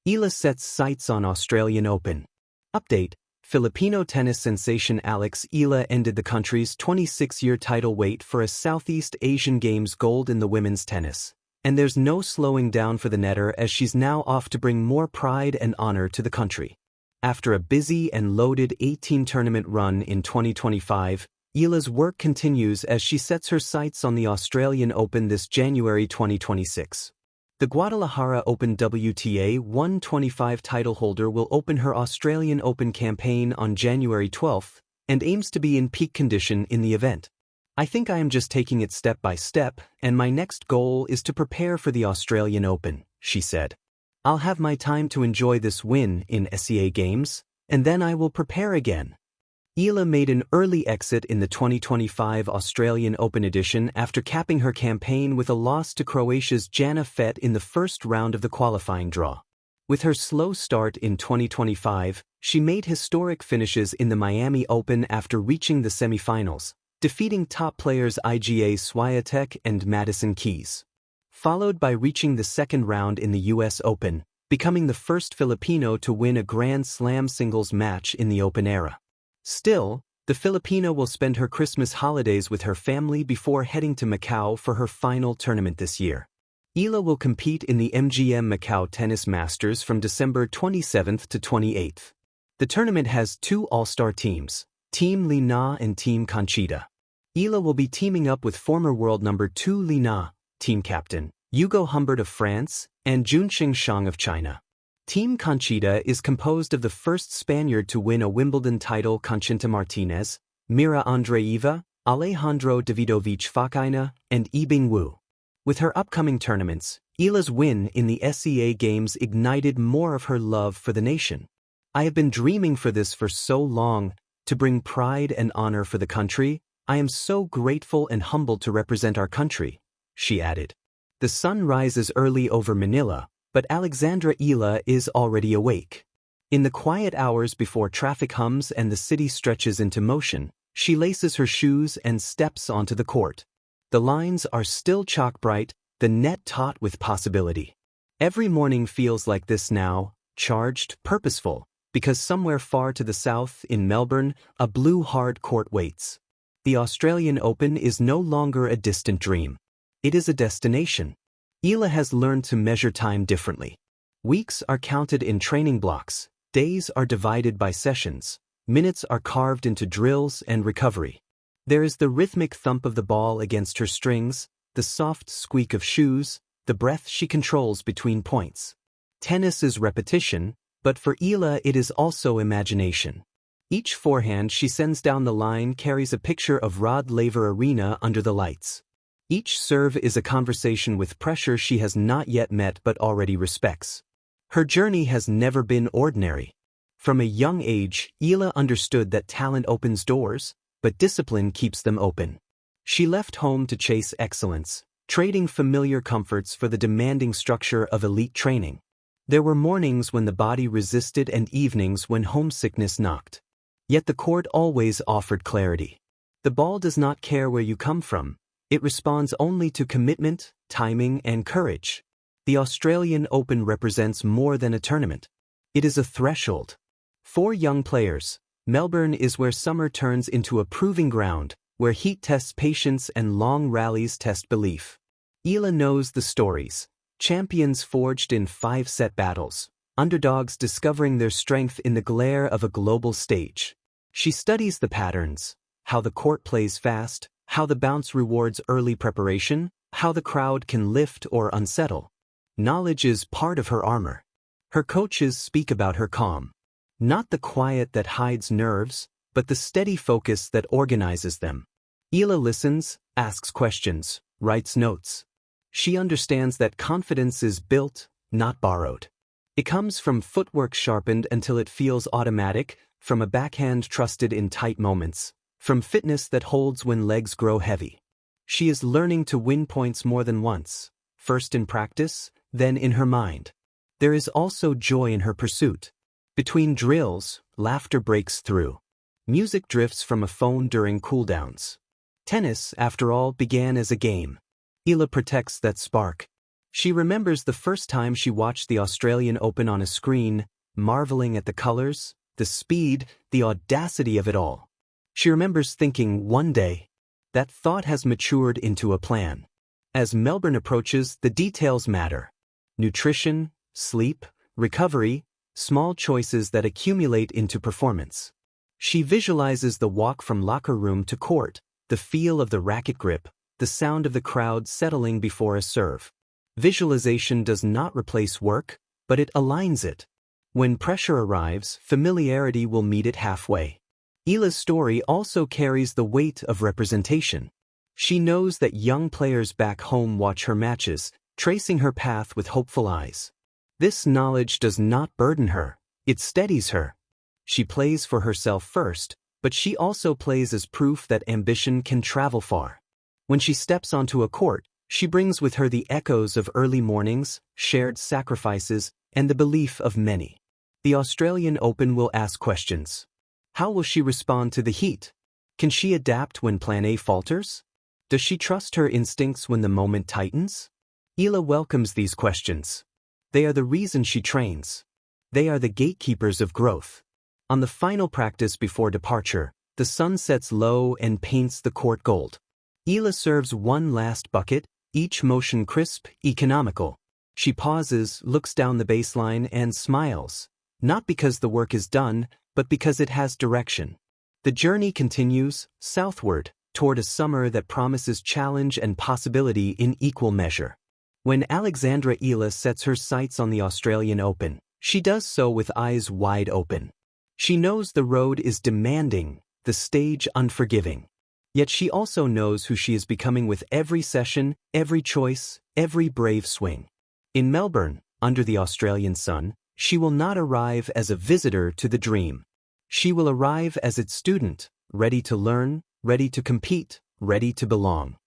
Eala sets sights on Australian Open. Update: Filipino tennis sensation Alex Eala ended the country's 26-year title wait for a Southeast Asian Games gold in the women's tennis. And there's no slowing down for the netter as she's now off to bring more pride and honor to the country. After a busy and loaded 18-tournament run in 2025, Eala's work continues as she sets her sights on the Australian Open this January 2026. The Guadalajara Open WTA 125 title holder will open her Australian Open campaign on January 12 and aims to be in peak condition in the event. I think I am just taking it step by step, and my next goal is to prepare for the Australian Open, she said. I'll have my time to enjoy this win in SEA Games, and then I will prepare again. Eala made an early exit in the 2025 Australian Open edition after capping her campaign with a loss to Croatia's Jana Fett in the first round of the qualifying draw. With her slow start in 2025, she made historic finishes in the Miami Open after reaching the semifinals, defeating top players Iga Swiatek and Madison Keys. Followed by reaching the second round in the US Open, becoming the first Filipino to win a Grand Slam singles match in the Open era. Still, the Filipino will spend her Christmas holidays with her family before heading to Macau for her final tournament this year. Eala will compete in the MGM Macau Tennis Masters from December 27th to 28th. The tournament has two all-star teams, Team Li Na and Team Conchita. Eala will be teaming up with former world number 2 Li Na, team captain, Hugo Humbert of France, and Junxing Shang of China. Team Conchita is composed of the first Spaniard to win a Wimbledon title Conchita Martinez, Mira Andreeva, Alejandro Davidovich Fokina, and Yibing Wu. With her upcoming tournaments, Eala's win in the SEA Games ignited more of her love for the nation. I have been dreaming for this for so long, to bring pride and honor for the country. I am so grateful and humbled to represent our country, she added. The sun rises early over Manila, but Alexandra Eala is already awake. In the quiet hours before traffic hums and the city stretches into motion, she laces her shoes and steps onto the court. The lines are still chalk bright, the net taut with possibility. Every morning feels like this now, charged, purposeful, because somewhere far to the south in Melbourne, a blue hard court waits. The Australian Open is no longer a distant dream. It is a destination. Eala has learned to measure time differently. Weeks are counted in training blocks, days are divided by sessions, minutes are carved into drills and recovery. There is the rhythmic thump of the ball against her strings, the soft squeak of shoes, the breath she controls between points. Tennis is repetition, but for Eala it is also imagination. Each forehand she sends down the line carries a picture of Rod Laver Arena under the lights. Each serve is a conversation with pressure she has not yet met but already respects. Her journey has never been ordinary. From a young age, Eala understood that talent opens doors, but discipline keeps them open. She left home to chase excellence, trading familiar comforts for the demanding structure of elite training. There were mornings when the body resisted and evenings when homesickness knocked. Yet the court always offered clarity. The ball does not care where you come from. It responds only to commitment, timing, and courage. The Australian Open represents more than a tournament. It is a threshold. For young players, Melbourne is where summer turns into a proving ground, where heat tests patience and long rallies test belief. Eala knows the stories. Champions forged in 5-set battles, underdogs discovering their strength in the glare of a global stage. She studies the patterns, how the court plays fast, how the bounce rewards early preparation, how the crowd can lift or unsettle. Knowledge is part of her armor. Her coaches speak about her calm. Not the quiet that hides nerves, but the steady focus that organizes them. Eala listens, asks questions, writes notes. She understands that confidence is built, not borrowed. It comes from footwork sharpened until it feels automatic, from a backhand trusted in tight moments, from fitness that holds when legs grow heavy. She is learning to win points more than once, first in practice, then in her mind. There is also joy in her pursuit. Between drills, laughter breaks through. Music drifts from a phone during cooldowns. Tennis, after all, began as a game. Eala protects that spark. She remembers the first time she watched the Australian Open on a screen, marveling at the colors, the speed, the audacity of it all. She remembers thinking one day. That thought has matured into a plan. As Melbourne approaches, the details matter. Nutrition, sleep, recovery, small choices that accumulate into performance. She visualizes the walk from locker room to court, the feel of the racket grip, the sound of the crowd settling before a serve. Visualization does not replace work, but it aligns it. When pressure arrives, familiarity will meet it halfway. Eala's story also carries the weight of representation. She knows that young players back home watch her matches, tracing her path with hopeful eyes. This knowledge does not burden her, it steadies her. She plays for herself first, but she also plays as proof that ambition can travel far. When she steps onto a court, she brings with her the echoes of early mornings, shared sacrifices, and the belief of many. The Australian Open will ask questions. How will she respond to the heat? Can she adapt when Plan A falters? Does she trust her instincts when the moment tightens? Eala welcomes these questions. They are the reason she trains. They are the gatekeepers of growth. On the final practice before departure, the sun sets low and paints the court gold. Eala serves one last bucket, each motion crisp, economical. She pauses, looks down the baseline, and smiles. Not because the work is done, but because it has direction. The journey continues, southward, toward a summer that promises challenge and possibility in equal measure. When Alexandra Eala sets her sights on the Australian Open, she does so with eyes wide open. She knows the road is demanding, the stage unforgiving. Yet she also knows who she is becoming with every session, every choice, every brave swing. In Melbourne, under the Australian sun, she will not arrive as a visitor to the dream. She will arrive as its student, ready to learn, ready to compete, ready to belong.